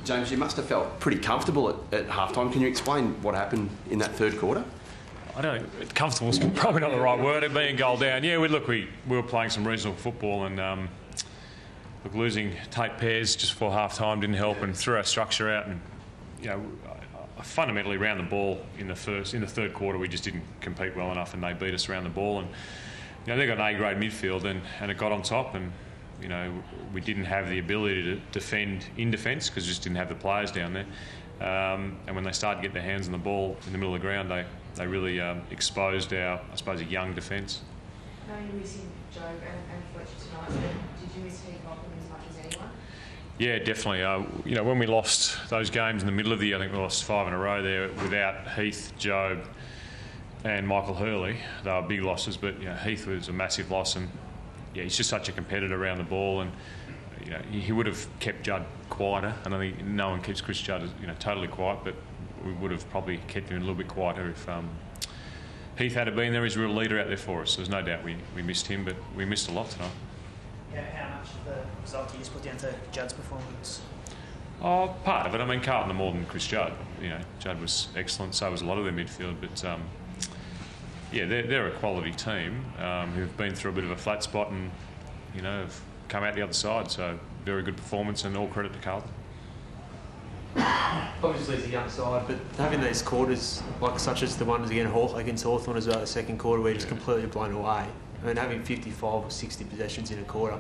James, you must have felt pretty comfortable at halftime. Can you explain what happened in that third quarter? I don't. Comfortable is probably not the right word. It being goal down. Yeah, we were playing some reasonable football, and losing Tate Pears just before half time didn't help, and threw our structure out. And fundamentally around the ball in the third quarter, we just didn't compete well enough, and they beat us around the ball. And they got an A-grade midfield, and it got on top, and we didn't have the ability to defend in defence because we just didn't have the players down there. And when they started getting their hands on the ball in the middle of the ground, they really exposed our, I suppose, a young defence. I know you're missing Joe and Fletcher tonight, but did you miss Heath Lachlan as much as anyone? Yeah, definitely. When we lost those games in the middle of the year, I think we lost 5 in a row there without Heath, Joe and Michael Hurley. They were big losses, but Heath was a massive loss, and he's just such a competitor around the ball, and he would have kept Judd quieter. And I think no one keeps Chris Judd totally quiet, but we would have probably kept him a little bit quieter if Heath had been there. He's a real leader out there for us. There's no doubt we missed him, but we missed a lot tonight. How much of the result do you just put down to Judd's performance? Oh, part of it. I mean, Carlton are more than Chris Judd. Judd was excellent, so was a lot of their midfield, but they're a quality team who've been through a bit of a flat spot and have come out the other side. So very good performance, and all credit to Carlton. Obviously, it's a young side, but having these quarters, such as the ones against Hawthorn as well, the second quarter, where you're just completely blown away. I mean, having 55 or 60 possessions in a quarter,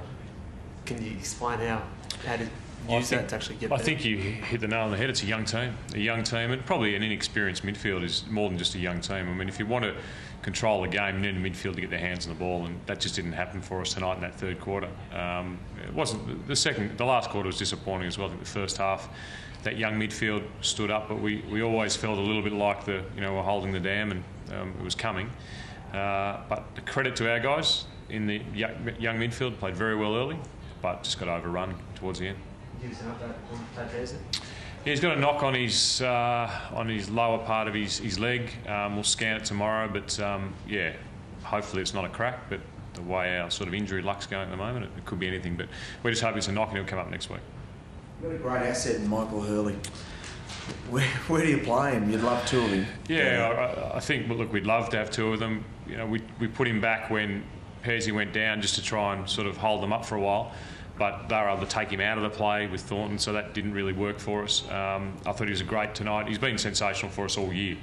can you explain how to use that to actually get better? I think you hit the nail on the head. It's a young team, and probably an inexperienced midfield is more than just a young team. I mean, if you want to control the game, you need a midfield to get their hands on the ball, and that just didn't happen for us tonight in that third quarter. It wasn't the last quarter was disappointing as well. I think the first half, that young midfield stood up, but we always felt a little bit like we're holding the dam, and it was coming. But the credit to our guys in the young midfield, played very well early, but just got overrun towards the end. Give us an update on Tate Pears. He's got a knock on his lower part of his leg. We'll scan it tomorrow, but hopefully it's not a crack. But the way our sort of injury luck's going at the moment, it could be anything. But we're just hoping it's a knock, and he'll come up next week. You've got a great asset in Michael Hurley. Where do you play him? You'd love two of him. Yeah, I think. Look, we'd love to have two of them. We put him back when Pearsy went down just to try and sort of hold them up for a while. But they were able to take him out of the play with Thornton, so that didn't really work for us. I thought he was great tonight. He's been sensational for us all year.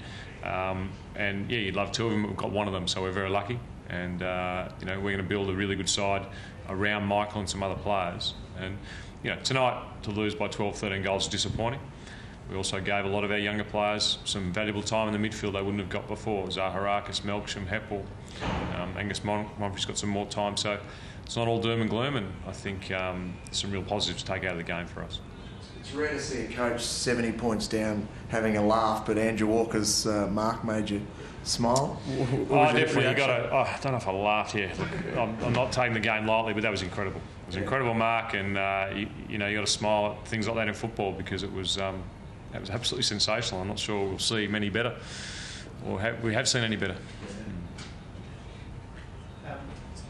You'd love two of them. We've got one of them, so we're very lucky. And we're going to build a really good side around Michael and some other players. And tonight to lose by 12, 13 goals is disappointing. We also gave a lot of our younger players some valuable time in the midfield they wouldn't have got before. Zaharakis, Melksham, Heppel, Angus Monfrey's got some more time. So it's not all doom and gloom, and I think there's some real positives to take out of the game for us. It's rare to see a coach 70 points down having a laugh, but Andrew Walker's mark made you smile. Definitely. I don't know if I laughed here. Look, I'm not taking the game lightly, but that was incredible. It was an incredible mark, and you got to smile at things like that in football because it was absolutely sensational. I'm not sure we'll see many better, or we have seen any better.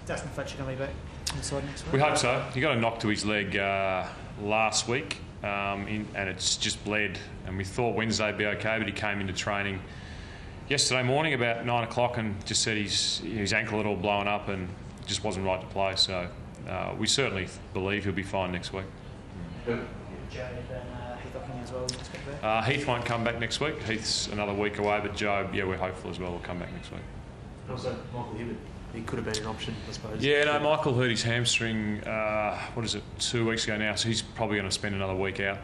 Dustin Fletcher going to be back on the side next week? We hope so. He got a knock to his leg last week, and it's just bled. And we thought Wednesday would be okay, but he came into training yesterday morning about 9 o'clock and just said his ankle had all blown up and just wasn't right to play. So we certainly believe he'll be fine next week. Joe and Heath Lachlan as well, expect back? Heath won't come back next week. Heath's another week away, but Joe, we're hopeful as well, will come back next week. Also, Michael Hibbert. He could have been an option, I suppose. Yeah, no, Michael hurt his hamstring, 2 weeks ago now, so he's probably going to spend another week out.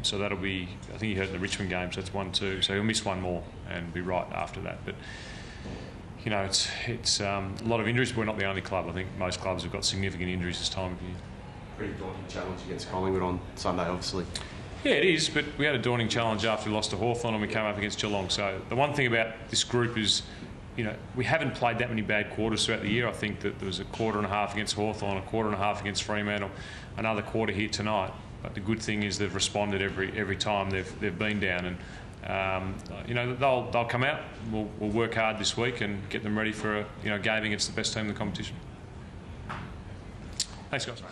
So that'll be, I think he hurt in the Richmond game, so that's 1-2. So he'll miss one more and be right after that. But, it's a lot of injuries, but we're not the only club. I think most clubs have got significant injuries this time of year. Pretty daunting challenge against Collingwood on Sunday, obviously. Yeah, it is, but we had a daunting challenge after we lost to Hawthorn and we came up against Geelong. So the one thing about this group is, we haven't played that many bad quarters throughout the year. I think that there was a quarter and a half against Hawthorn, a quarter and a half against Fremantle, another quarter here tonight. But the good thing is they've responded every time they've been down, and they'll come out. We'll work hard this week and get them ready for a game against the best team in the competition. Thanks, guys.